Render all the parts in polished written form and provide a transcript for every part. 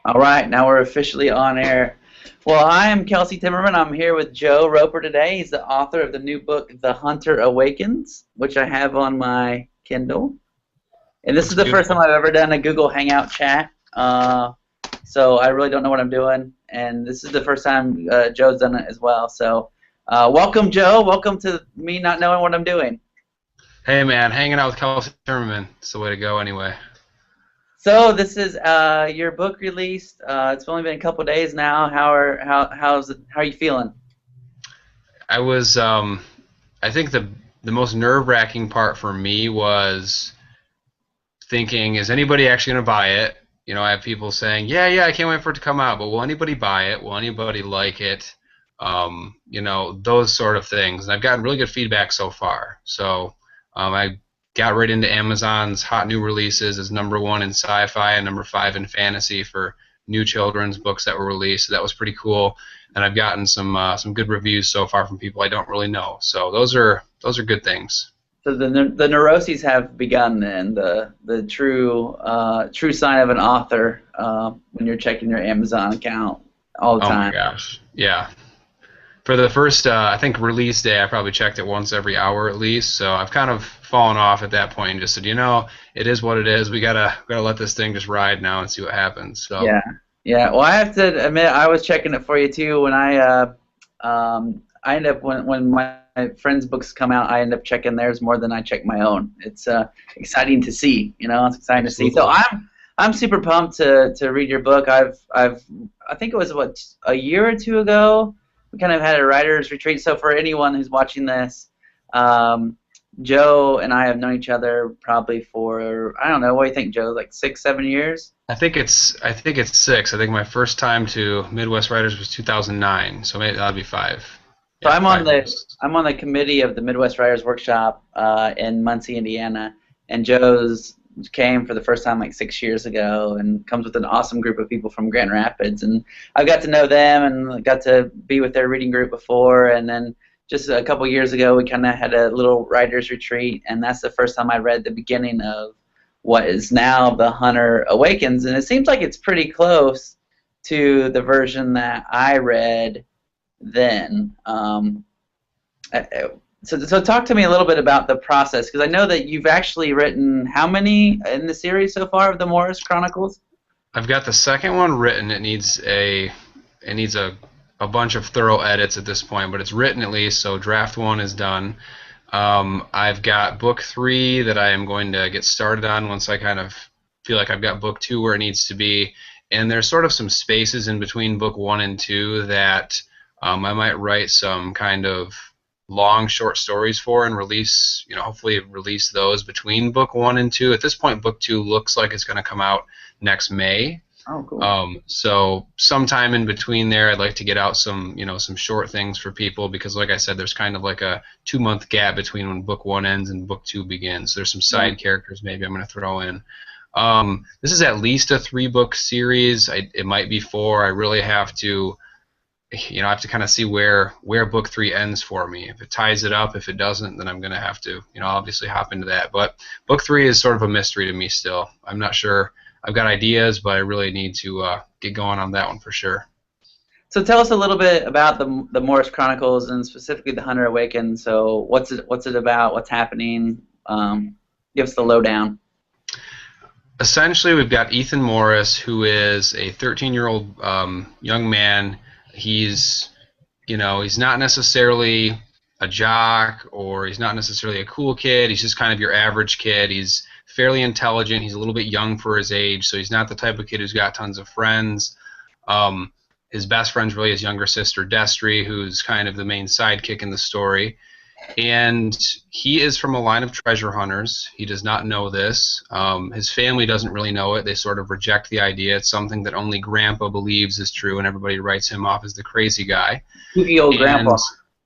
All right, now we're officially on air. Well, I am Kelsey Timmerman. I'm here with Joe Roper today. He's the author of the new book, The Hunter Awakens, which I have on my Kindle. And this is Looks the first time beautiful. I've ever done a Google Hangout chat. So I really don't know what I'm doing. And this is the first time Joe's done it as well. So welcome, Joe. Welcome to me not knowing what I'm doing. Hey man, hanging out with Kelsey Timmerman. It's the way to go anyway. So this is your book released. It's only been a couple days now. How are you feeling? I was I think the most nerve-wracking part for me was thinking, is anybody actually going to buy it? You know, I have people saying, yeah, I can't wait for it to come out, but will anybody buy it? Will anybody like it? You know, those sort of things. And I've gotten really good feedback so far. So I got right into Amazon's hot new releases as #1 in sci-fi and #5 in fantasy for new children's books that were released. So that was pretty cool. And I've gotten some good reviews so far from people I don't really know. So those are good things. So the neuroses have begun then. The true sign of an author when you're checking your Amazon account all the Oh my time. gosh, yeah. For the first, I think release day, I probably checked it once every hour at least. So I've kind of fallen off at that point and just said, it is what it is. We gotta let this thing just ride now and see what happens. So Yeah, yeah. Well, I have to admit, I was checking it for you too. When I end up when my friends' books come out, I end up checking theirs more than I check my own. It's exciting to see. It's exciting to see. So absolutely. I'm super pumped to read your book. I think it was a year or two ago. We kind of had a writers retreat. So for anyone who's watching this, um, Joe and I have known each other probably for, I don't know, what do you think, Joe? Like 6, 7 years? I think it's 6. I think my first time to Midwest Writers was 2009. So maybe that'll be 5. So Yeah, 5 years. I'm on the committee of the Midwest Writers Workshop in Muncie, Indiana, and Joe's came for the first time like 6 years ago, and comes with an awesome group of people from Grand Rapids, and I got to know them and got to be with their reading group before, and then just a couple years ago we kind of had a little writers retreat, and that's the first time I read the beginning of what is now the Hunter Awakens, and it seems like it's pretty close to the version that I read then. So talk to me a little bit about the process, because I know that you've actually written how many in the series so far of the Morris Chronicles? I've got the second one written. It needs a bunch of thorough edits at this point, but it's written at least. So draft 1 is done. I've got book 3 that I am going to get started on once I kind of feel like I've got book 2 where it needs to be. And there's sort of some spaces in between book 1 and 2 that I might write some kind of long short stories for and release, hopefully release those between book 1 and 2. At this point, book 2 looks like it's going to come out next May. Oh, cool. So sometime in between there, I'd like to get out some short things for people because, like I said, there's kind of like a 2-month gap between when book 1 ends and book 2 begins. There's some side characters maybe I'm going to throw in. This is at least a 3-book series. It might be 4. I really have to, I have to kind of see where book 3 ends for me. If it ties it up, if it doesn't, then I'm going to have to, obviously hop into that. But book 3 is sort of a mystery to me still. I'm not sure. I've got ideas, but I really need to get going on that one for sure. So tell us a little bit about the Morris Chronicles and specifically the Hunter Awakens. So what's it about? What's happening? Give us the lowdown. Essentially, we've got Ethan Morris, who is a 13-year-old young man. He's not necessarily a jock or he's not necessarily a cool kid. He's just kind of your average kid. He's fairly intelligent. He's a little bit young for his age, so he's not the type of kid who's got tons of friends. His best friend's really his younger sister, Destry, who's kind of the main sidekick in the story. And he is from a line of treasure hunters. He does not know this. His family doesn't really know it. They sort of reject the idea. It's something that only Grandpa believes is true, and everybody writes him off as the crazy guy. Spooky old grandpa.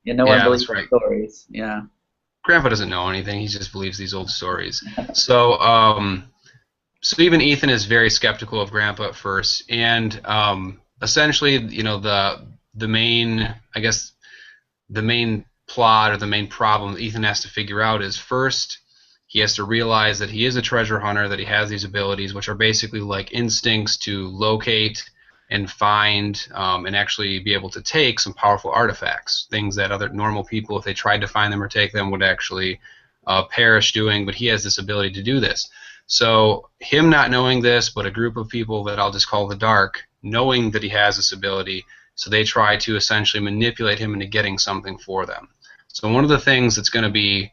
Yeah, no one Yeah, believes that's right. stories. Yeah. Grandpa doesn't know anything. He just believes these old stories. So, so even Ethan is very skeptical of Grandpa at first, and essentially, the main, I guess, the main plot or the main problem that Ethan has to figure out is first He has to realize that he is a treasure hunter, that he has these abilities, which are basically like instincts to locate and find and actually be able to take some powerful artifacts, things that other normal people, if they tried to find them or take them, would actually perish doing, but he has this ability to do this. So him not knowing this, but a group of people that I'll just call the Dark, knowing that he has this ability, so they try to essentially manipulate him into getting something for them. So one of the things that's going to be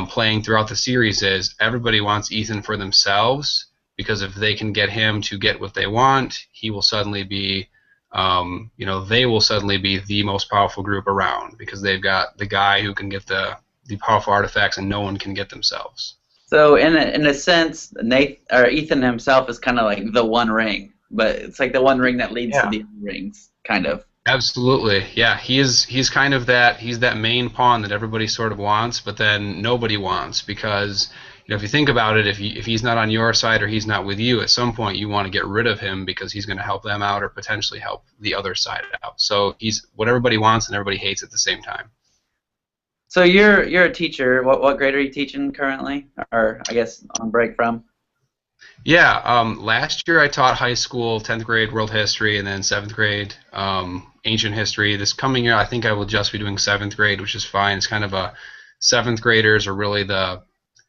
playing throughout the series is everybody wants Ethan for themselves, because if they can get him to get what they want, he will suddenly be, they will suddenly be the most powerful group around, because they've got the guy who can get the powerful artifacts and no one can get themselves. So in a sense, Ethan himself is kind of like the One Ring, but it's like the one ring that leads to the other rings, kind of. Absolutely, yeah. He's kind of that. He's that main pawn that everybody sort of wants, but then nobody wants, because if you think about it, if he's not on your side or he's not with you, at some point you want to get rid of him because he's going to help them out or potentially help the other side out. So he's what everybody wants and everybody hates at the same time. So you're a teacher. What grade are you teaching currently, or I guess on break from? Yeah, last year I taught high school 10th grade world history and then 7th grade ancient history. This coming year I think I will just be doing 7th grade, which is fine. It's kind of a 7th graders are really the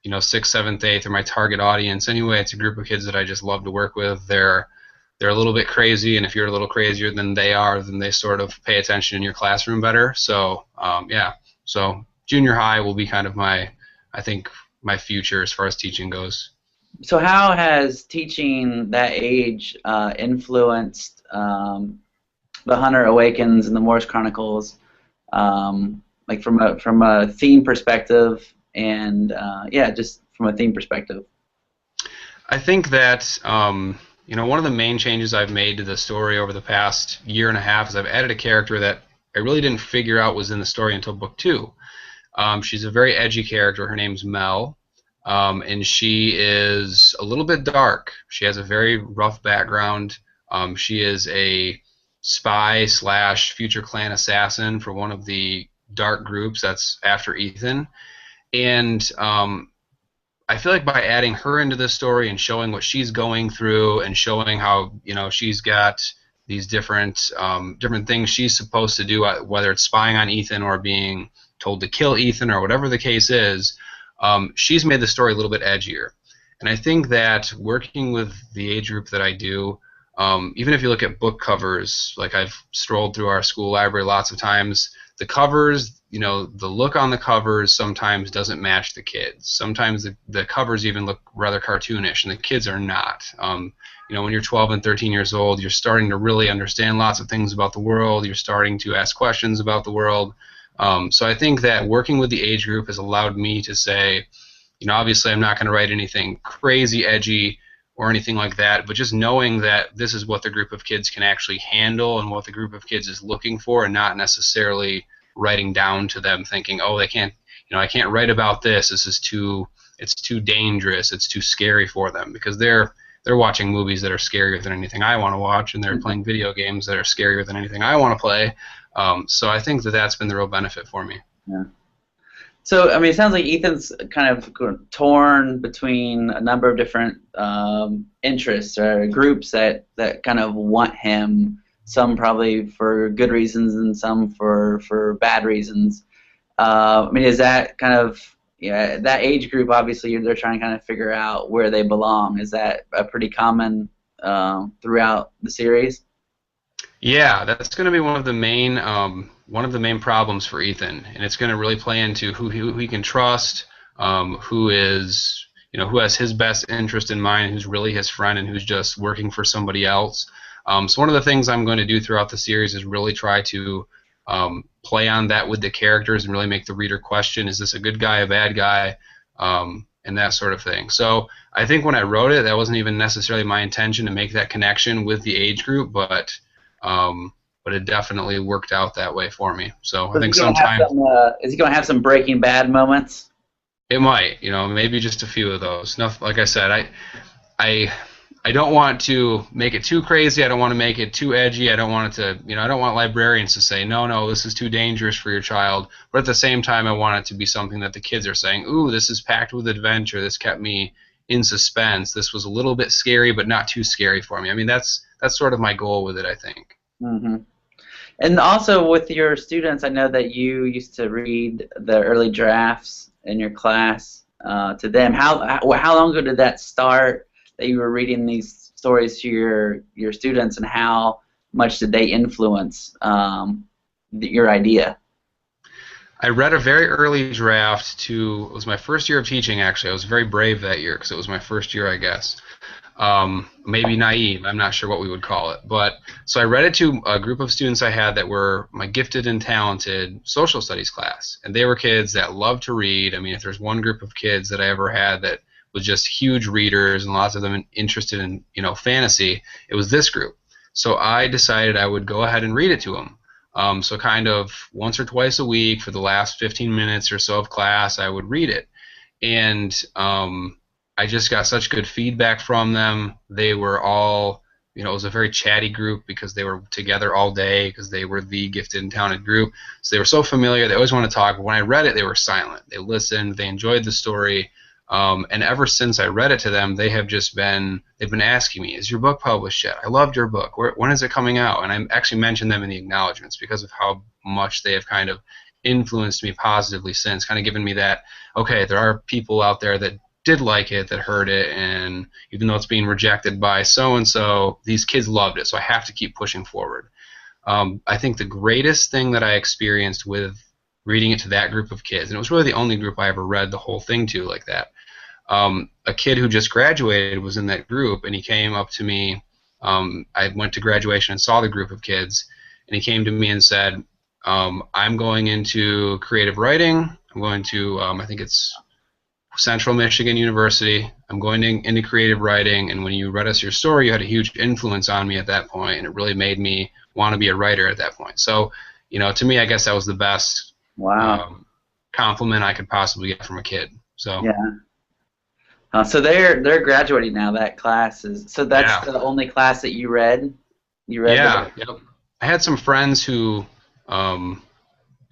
6th, 7th, 8th are my target audience. Anyway, it's a group of kids that I just love to work with. They're a little bit crazy, and if you're a little crazier than they are, then they sort of pay attention in your classroom better. So yeah, so junior high will be kind of I think my future as far as teaching goes. So how has teaching that age influenced the Hunter Awakens and the Morse Chronicles, like from a theme perspective, and yeah, just from a theme perspective? I think that one of the main changes I've made to the story over the past year and a half is I've added a character that I really didn't figure out was in the story until book 2. She's a very edgy character. Her name's Mel. And she is a little bit dark. She has a very rough background. She is a spy / future clan assassin for one of the dark groups that's after Ethan. And I feel like by adding her into this story and showing what she's going through and showing how she's got these different things she's supposed to do, whether it's spying on Ethan or being told to kill Ethan or whatever the case is, she's made the story a little bit edgier. And I think that working with the age group that I do, even if you look at book covers, like I've strolled through our school library lots of times, the covers, the look on the covers sometimes doesn't match the kids. Sometimes the covers even look rather cartoonish, and the kids are not. When you're 12 and 13 years old, you're starting to really understand lots of things about the world. You're starting to ask questions about the world. So I think that working with the age group has allowed me to say, obviously I'm not going to write anything crazy edgy or anything like that, but just knowing that this is what the group of kids can actually handle and what the group of kids is looking for, and not necessarily writing down to them thinking, oh, they can't, I can't write about this. It's too dangerous. It's too scary for them, because they're watching movies that are scarier than anything I want to watch, and they're playing video games that are scarier than anything I want to play. So I think that that's been the real benefit for me. Yeah. So, I mean, it sounds like Ethan's kind of torn between a number of different interests or groups that kind of want him, some probably for good reasons and some for bad reasons. I mean, is that kind of, that age group, obviously, they're trying to kind of figure out where they belong. Is that a pretty common throughout the series? Yeah, that's going to be one of the main problems for Ethan, and it's going to really play into who he can trust, who has his best interest in mind, who's really his friend, and who's just working for somebody else. So one of the things I'm going to do throughout the series is really try to play on that with the characters and really make the reader question, is this a good guy, a bad guy, and that sort of thing. So I think when I wrote it, that wasn't even necessarily my intention to make that connection with the age group, but it definitely worked out that way for me. So I think sometimes is he going to have some Breaking Bad moments? It might, maybe just a few of those. Nothing, like I said, I I don't want to make it too crazy. I don't want to make it too edgy. I don't want it to, I don't want librarians to say, no, no, this is too dangerous for your child. But at the same time, I want it to be something that the kids are saying, ooh, this is packed with adventure. This kept me in suspense. This was a little bit scary, but not too scary for me. I mean, that's sort of my goal with it, I think. Mm-hmm. And also with your students, I know that you used to read the early drafts in your class to them. How long ago did that start, that you were reading these stories to your students, and how much did they influence your idea? I read a very early draft it was my first year of teaching, actually. I was very brave that year because it was my first year, I guess. Maybe naive, I'm not sure what we would call it. But so I read it to a group of students I had that were my gifted and talented social studies class. And they were kids that loved to read. I mean, if there's one group of kids that I ever had that was just huge readers and lots of them interested in, fantasy, it was this group. So I decided I would go ahead and read it to them. So kind of once or twice a week for the last 15 minutes or so of class, I would read it. And I just got such good feedback from them. They were all, it was a very chatty group because they were together all day because they were the gifted and talented group. So they were so familiar. They always wanted to talk. But when I read it, they were silent. They listened. They enjoyed the story. And ever since I read it to them, they've been asking me, is your book published yet? I loved your book. When is it coming out? And I actually mentioned them in the acknowledgments because of how much they have kind of influenced me positively since, kind of given me that, okay, there are people out there that did like it, that heard it, and even though it's being rejected by so-and-so, these kids loved it, so I have to keep pushing forward. I think the greatest thing that I experienced with reading it to that group of kids, and it was really the only group I ever read the whole thing to like that, a kid who just graduated was in that group, and he came up to me. I went to graduation and saw the group of kids, and he came to me and said, I'm going into creative writing. I'm going to, I think it's Central Michigan University. I'm going into creative writing, and when you read us your story, you had a huge influence on me at that point, and it really made me want to be a writer at that point. So, to me, I guess that was the best compliment I could possibly get from a kid. So yeah. So they're graduating now. That class is that's the only class that you read. You read. Yeah. Yep. I had some friends who, one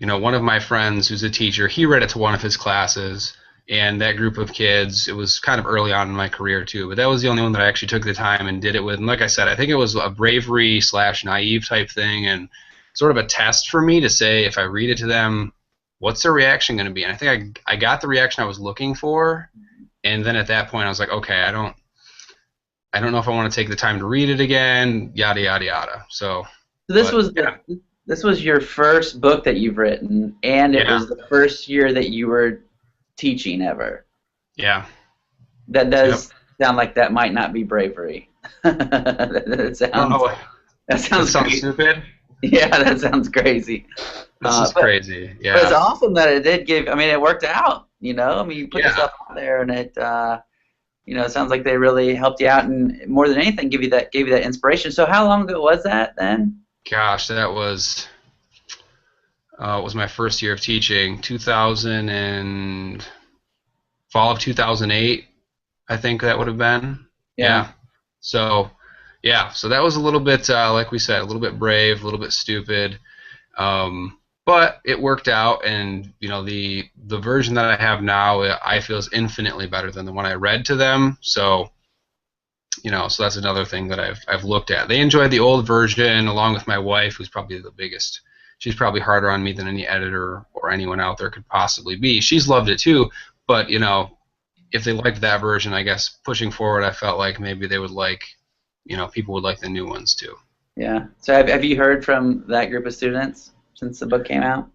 of my friends who's a teacher, he read it to one of his classes. And that group of kids, it was kind of early on in my career too, but that was the only one that I actually took the time and did it with. And like I said, I think it was a bravery / naive type thing, and sort of a test for me to say, if I read it to them, what's their reaction going to be? And I think I got the reaction I was looking for, and then at that point I was like, okay, I don't know if I want to take the time to read it again, yada yada yada. So this was your first book that you've written, and it was the first year that you were teaching ever. Yeah. That does sound like that might not be bravery. that sounds stupid. Yeah, that sounds crazy. This is crazy. Yeah. But it's awesome that it did give. I mean, it worked out. You put yourself out there, and it. It sounds like they really helped you out, and more than anything, gave you that inspiration. So, how long ago was that then? Gosh, that was. It was my first year of teaching, 2000 and fall of 2008, I think that would have been. Yeah. So that was a little bit, like we said, a little bit brave, a little bit stupid, but it worked out. And the version that I have now, I feel is infinitely better than the one I read to them. So so that's another thing that I've looked at. They enjoyed the old version, along with my wife, who's probably the biggest. She's probably harder on me than any editor or anyone out there could possibly be. She's loved it too, but if they liked that version, I guess pushing forward, I felt like maybe they would like, people would like the new ones too. Yeah. So have you heard from that group of students since the book came out?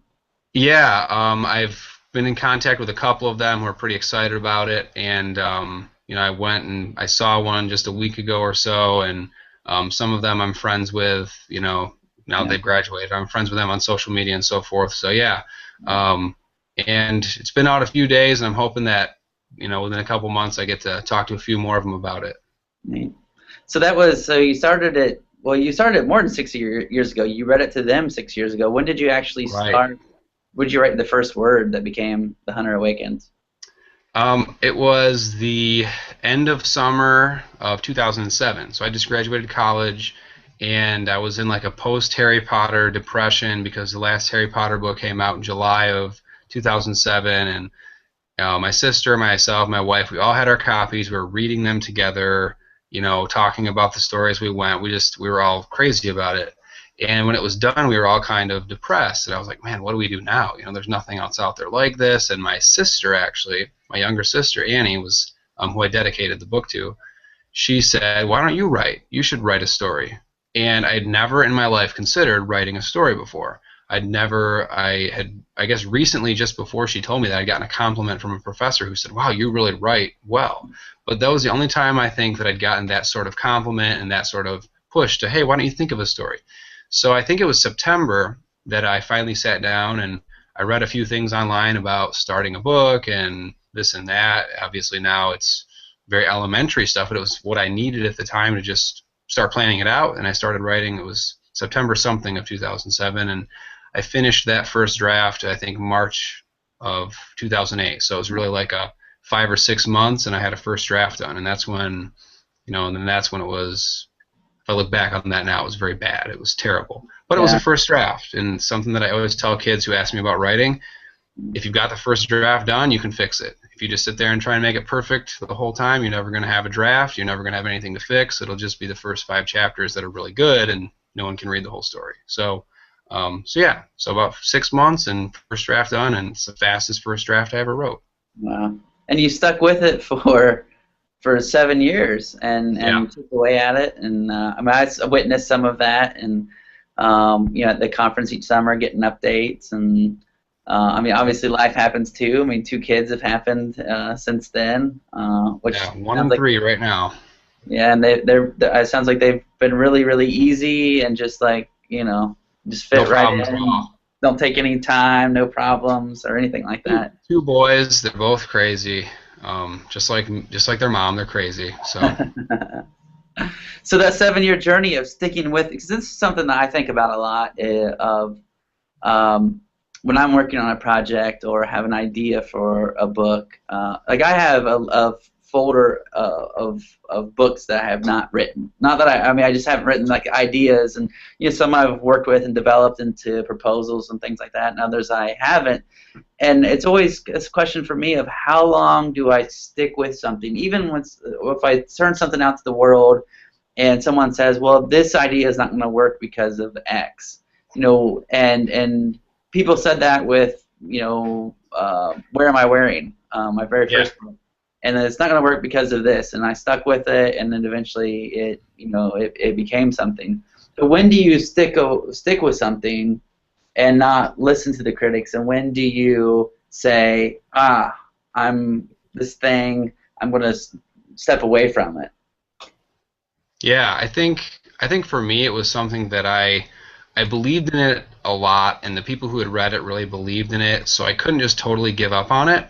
Yeah. I've been in contact with a couple of them who are pretty excited about it, and I went and I saw one just a week ago or so, and some of them I'm friends with, now they've graduated. I'm friends with them on social media and so forth. So and it's been out a few days, and I'm hoping that within a couple months I get to talk to a few more of them about it. Neat. So you started it. Well, you started it more than 6 years ago. You read it to them 6 years ago. When did you actually start? When did you write the first word that became The Hunter Awakens? It was the end of summer of 2007. So I just graduated college, and I was in like a post Harry Potter depression because the last Harry Potter book came out in July of 2007, and my sister, myself, my wife, we all had our copies. We were reading them together, talking about the stories we went. We were all crazy about it. And when it was done, we were all kind of depressed. And I was like, man, what do we do now? There's nothing else out there like this. And my sister, actually, my younger sister, Annie, was who I dedicated the book to. She said, why don't you write? You should write a story. And I had never in my life considered writing a story before. I guess recently, just before she told me that, I'd gotten a compliment from a professor who said, wow, you really write well. But that was the only time I think that I'd gotten that sort of compliment and that sort of push to, hey, why don't you think of a story? So I think it was September that I finally sat down and I read a few things online about starting a book and this and that. Obviously now it's very elementary stuff, but it was what I needed at the time to just start planning it out. And I started writing. It was September something of 2007, and I finished that first draft, I think, March of 2008. So it was really like a 5 or 6 months, and I had a first draft done. And that's when, and then that's when it was, if I look back on that now, it was very bad. It was terrible. But it was Yeah. a first draft, and something that I always tell kids who ask me about writing, if you've got the first draft done, you can fix it. If you just sit there and try and make it perfect the whole time, you're never going to have a draft. You're never going to have anything to fix. It'll just be the first 5 chapters that are really good, and no one can read the whole story. So yeah, so about 6 months and first draft done, and it's the fastest first draft I ever wrote. Wow. And you stuck with it for 7 years and took away at it. And I mean, I witnessed some of that, and at the conference each summer, getting updates. And I mean, obviously, life happens too. I mean, 2 kids have happened since then, which One sounds and like, three right now. yeah, and it sounds like they've been really, really easy and just like just fit No right problems at in. all. Don't take any time, no problems or anything like that. Two boys, they're both crazy. Just like their mom, they're crazy. So So that 7-year journey of sticking with, because this is something that I think about a lot, of when I'm working on a project or have an idea for a book. Like I have a folder of books that I have not written. Not that I mean I just haven't written like ideas, and some I've worked with and developed into proposals and things like that, and others I haven't. And it's always a question for me of how long do I stick with something, even if I turn something out to the world and someone says, well, this idea is not going to work because of X, and people said that with, Where Am I Wearing, my very first book, and it's not going to work because of this, and I stuck with it, and then eventually it became something. So when do you stick with something and not listen to the critics, and when do you say, I'm going to step away from it? yeah, I think for me it was something that I believed in it a lot, and the people who had read it really believed in it, so I couldn't just totally give up on it.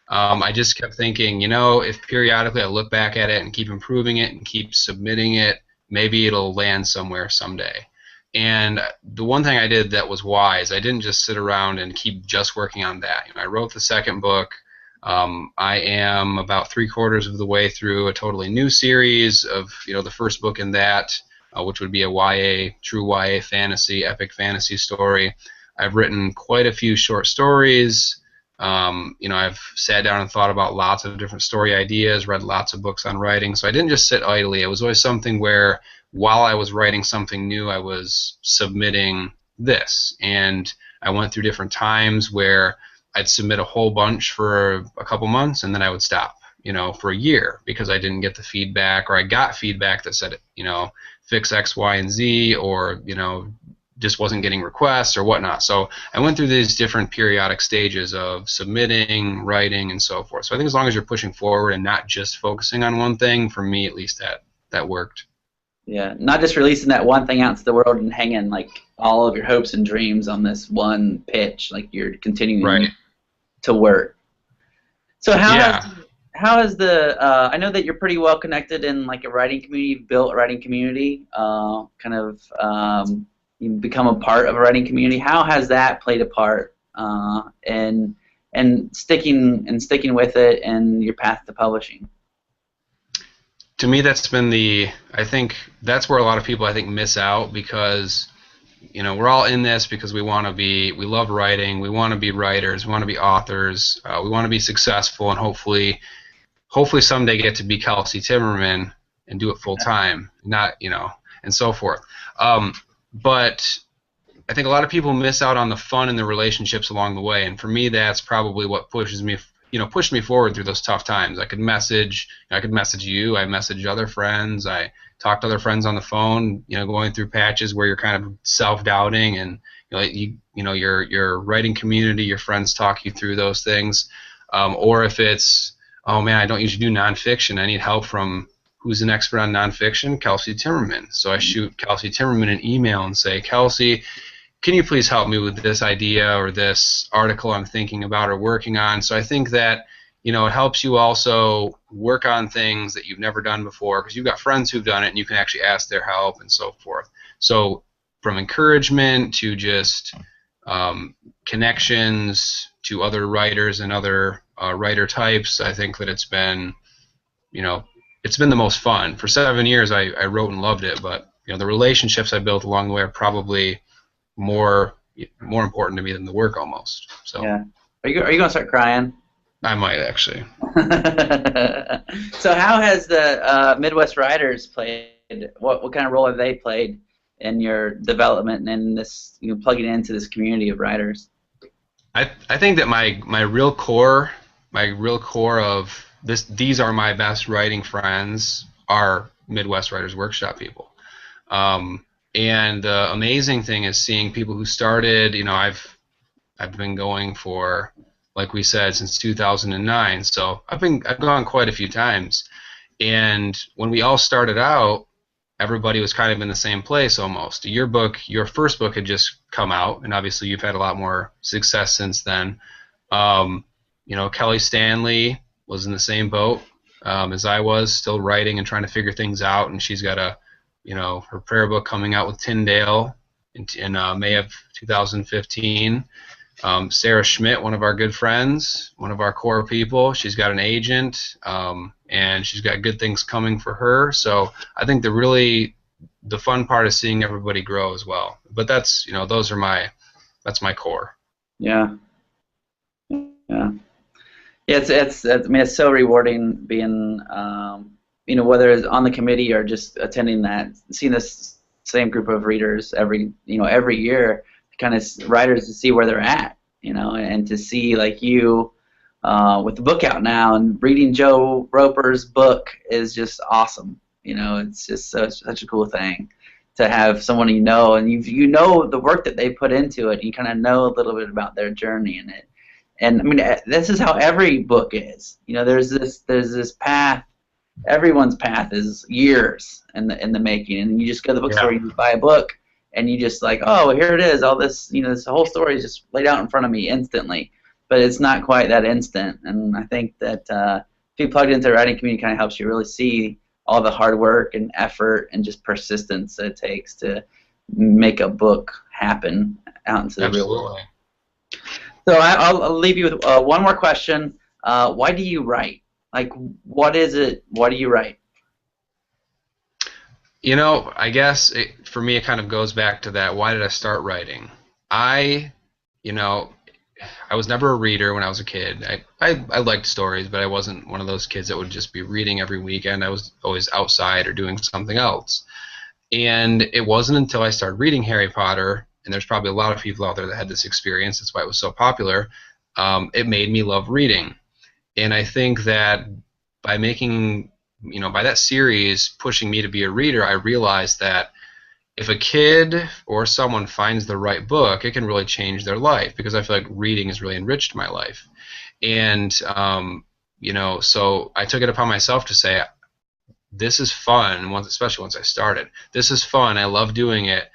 I just kept thinking, if periodically I look back at it and keep improving it and keep submitting it, maybe it'll land somewhere someday. And the one thing I did that was wise, I didn't just sit around and keep just working on that. I wrote the second book. I am about 3/4 of the way through a totally new series of, the first book in that, which would be a true YA fantasy, epic fantasy story. I've written quite a few short stories. I've sat down and thought about lots of different story ideas, read lots of books on writing. So I didn't just sit idly. It was always something where while I was writing something new, I was submitting this. And I went through different times where I'd submit a whole bunch for a couple months, and then I would stop, for a year because I didn't get the feedback, or I got feedback that said, fix X, Y, and Z, or, just wasn't getting requests or whatnot. So I went through these different periodic stages of submitting, writing, and so forth. So I think as long as you're pushing forward and not just focusing on one thing, for me at least, that worked. Yeah, not just releasing that one thing out into the world and hanging like all of your hopes and dreams on this one pitch. Like you're continuing to work. So how has the I know that you're pretty well connected in like a writing community, you've built a writing community, you become a part of a writing community. How has that played a part, and and sticking with it and your path to publishing? To me, that's been I think that's where a lot of people I think miss out, because we're all in this because we love writing, we want to be writers, we want to be authors, we want to be successful, and hopefully someday get to be Kelsey Timmerman and do it full time, not and so forth. But I think a lot of people miss out on the fun and the relationships along the way, and for me, that's probably what pushed me forward through those tough times. I could message you, I message other friends, I talk to other friends on the phone, going through patches where you're kind of self-doubting, and your writing community, your friends talk you through those things, or if it's, oh man, I don't usually do nonfiction, I need help from who's an expert on nonfiction, Kelsey Timmerman. So I shoot Kelsey Timmerman an email and say, Kelsey, can you please help me with this idea or this article I'm thinking about or working on? So I think that it helps you also work on things that you've never done before, because you've got friends who've done it and you can actually ask their help and so forth. So from encouragement to just connections to other writers and other writer types, I think that it's been the most fun. For 7 years I wrote and loved it, but the relationships I built along the way are probably more important to me than the work almost. So yeah, are you gonna start crying? I might actually. So how has the Midwest Writers played? What kind of role have they played in your development and in this plugging into this community of writers? I think that my real core of these are my best writing friends are Midwest Writers Workshop people. And the amazing thing is seeing people who started, I've been going for, like we said, since 2009. So I've gone quite a few times. And when we all started out, everybody was kind of in the same place almost. Your first book had just come out, and obviously you've had a lot more success since then. Kelly Stanley was in the same boat as I was, still writing and trying to figure things out, and she's got her prayer book coming out with Tyndale in May of 2015. Sarah Schmidt, one of our good friends, one of our core people, she's got an agent, and she's got good things coming for her. So I think the fun part is seeing everybody grow as well. But that's that's my core. Yeah. Yeah. Yeah, it's so rewarding being whether it's on the committee or just attending that, seeing this same group of readers every year, kind of writers to see where they're at, and to see like you with the book out now and reading Joe Roper's book is just awesome. It's just such a cool thing to have someone and the work that they put into it. You kind of know a little bit about their journey in it. And I mean, this is how every book is. There's this path. Everyone's path is years in the making, and you just go to the bookstore, you buy a book, and you just like, oh, here it is. All this, this whole story is just laid out in front of me instantly. But it's not quite that instant, and I think that if you plug into the writing community, kind of helps you really see all the hard work and effort and just persistence that it takes to make a book happen out into the real world. So I'll leave you with one more question. Why do you write? Like, what is it? Why do you write? I guess for me it kind of goes back to that. Why did I start writing? I was never a reader when I was a kid. I liked stories, but I wasn't one of those kids that would just be reading every weekend. I was always outside or doing something else. And it wasn't until I started reading Harry Potter, and there's probably a lot of people out there that had this experience, that's why it was so popular, it made me love reading. And I think that by by that series pushing me to be a reader, I realized that if a kid or someone finds the right book, it can really change their life, because I feel like reading has really enriched my life. And, so I took it upon myself to say, this is fun, especially once I started. This is fun. I love doing it.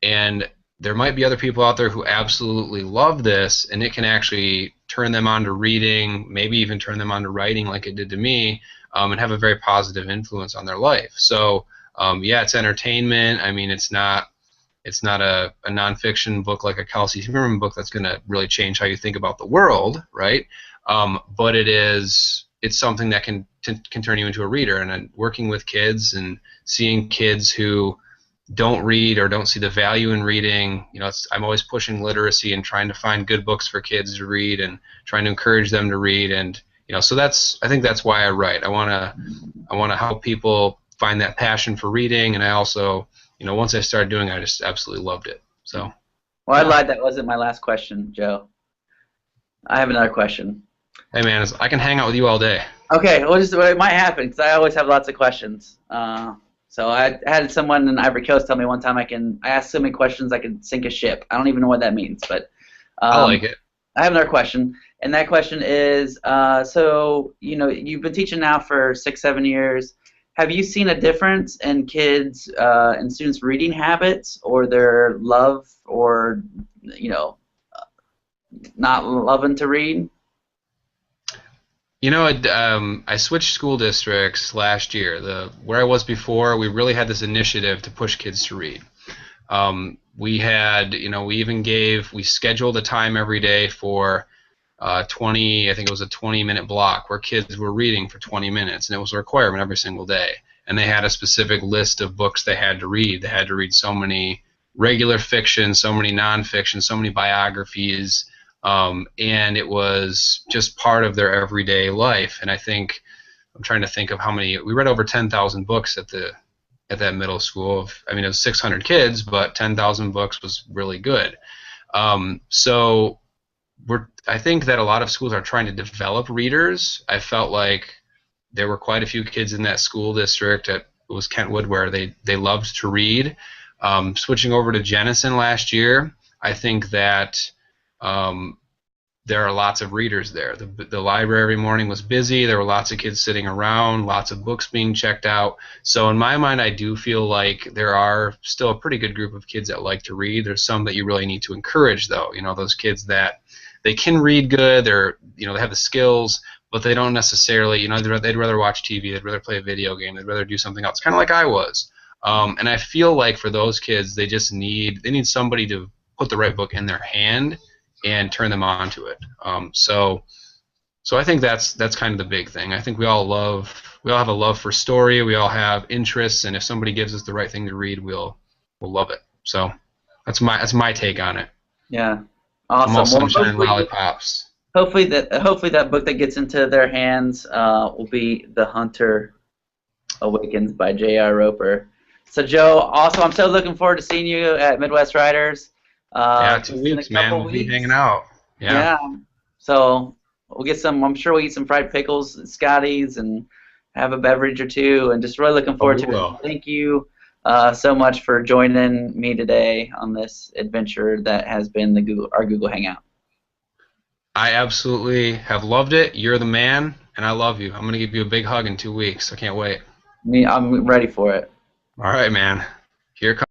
And there might be other people out there who absolutely love this, and it can actually turn them on to reading, maybe even turn them on to writing like it did to me, and have a very positive influence on their life. So, it's entertainment. I mean, it's not, It's not a nonfiction book like a Kelsey Hummerman book that's going to really change how you think about the world, right? But it's something that can turn you into a reader. And working with kids and seeing kids who don't read or don't see the value in reading, I'm always pushing literacy and trying to find good books for kids to read and trying to encourage them to read. And so I think that's why I write. I want to help people find that passion for reading, and I also, once I started doing it, I just absolutely loved it. So. Well, I lied. That wasn't my last question, Joe. I have another question. Hey man, I can hang out with you all day. Okay, well, it might happen because I always have lots of questions. So I had someone in Ivory Coast tell me one time I ask so many questions I could sink a ship. I don't even know what that means, but I like it. I have another question, and that question is, so you've been teaching now for 6-7 years. Have you seen a difference in kids and students' reading habits, or their love, or not loving to read? I switched school districts last year. Where I was before, we really had this initiative to push kids to read. We scheduled a time every day for 20, I think it was a 20-minute block where kids were reading for 20 minutes, and it was a requirement every single day. And they had a specific list of books they had to read. They had to read so many regular fiction, so many nonfiction, so many biographies, and it was just part of their everyday life. And I'm trying to think of how many. We read over 10,000 books at that middle school. It was 600 kids, but 10,000 books was really good. So I think that a lot of schools are trying to develop readers. I felt like there were quite a few kids in that school district. It was Kentwood, where they loved to read. Switching over to Jenison last year, I think that there are lots of readers there. The library every morning was busy. There were lots of kids sitting around, lots of books being checked out. So in my mind, I do feel like there are still a pretty good group of kids that like to read. There's some that you really need to encourage, though. Those kids that they can read good. They have the skills, but they don't necessarily. They'd rather watch TV. They'd rather play a video game. They'd rather do something else, kind of like I was. And I feel like for those kids, they need somebody to put the right book in their hand and turn them on to it. So I think that's kind of the big thing. I think we all have a love for story. We all have interests, and if somebody gives us the right thing to read, we'll love it. So that's my take on it. Yeah, awesome. Almost sunshine and lollipops. Hopefully that book that gets into their hands will be The Hunter Awakens by J.R. Roper. So Joe, also, I'm so looking forward to seeing you at Midwest Writers. 2 weeks, man. We'll be hanging out. Yeah. So I'm sure we'll eat some fried pickles at Scotty's and have a beverage or two, and just really looking forward to it. Thank you so much for joining me today on this adventure that has been our Google Hangout. I absolutely have loved it. You're the man, and I love you. I'm going to give you a big hug in 2 weeks. I can't wait. I'm ready for it. All right, man. Here comes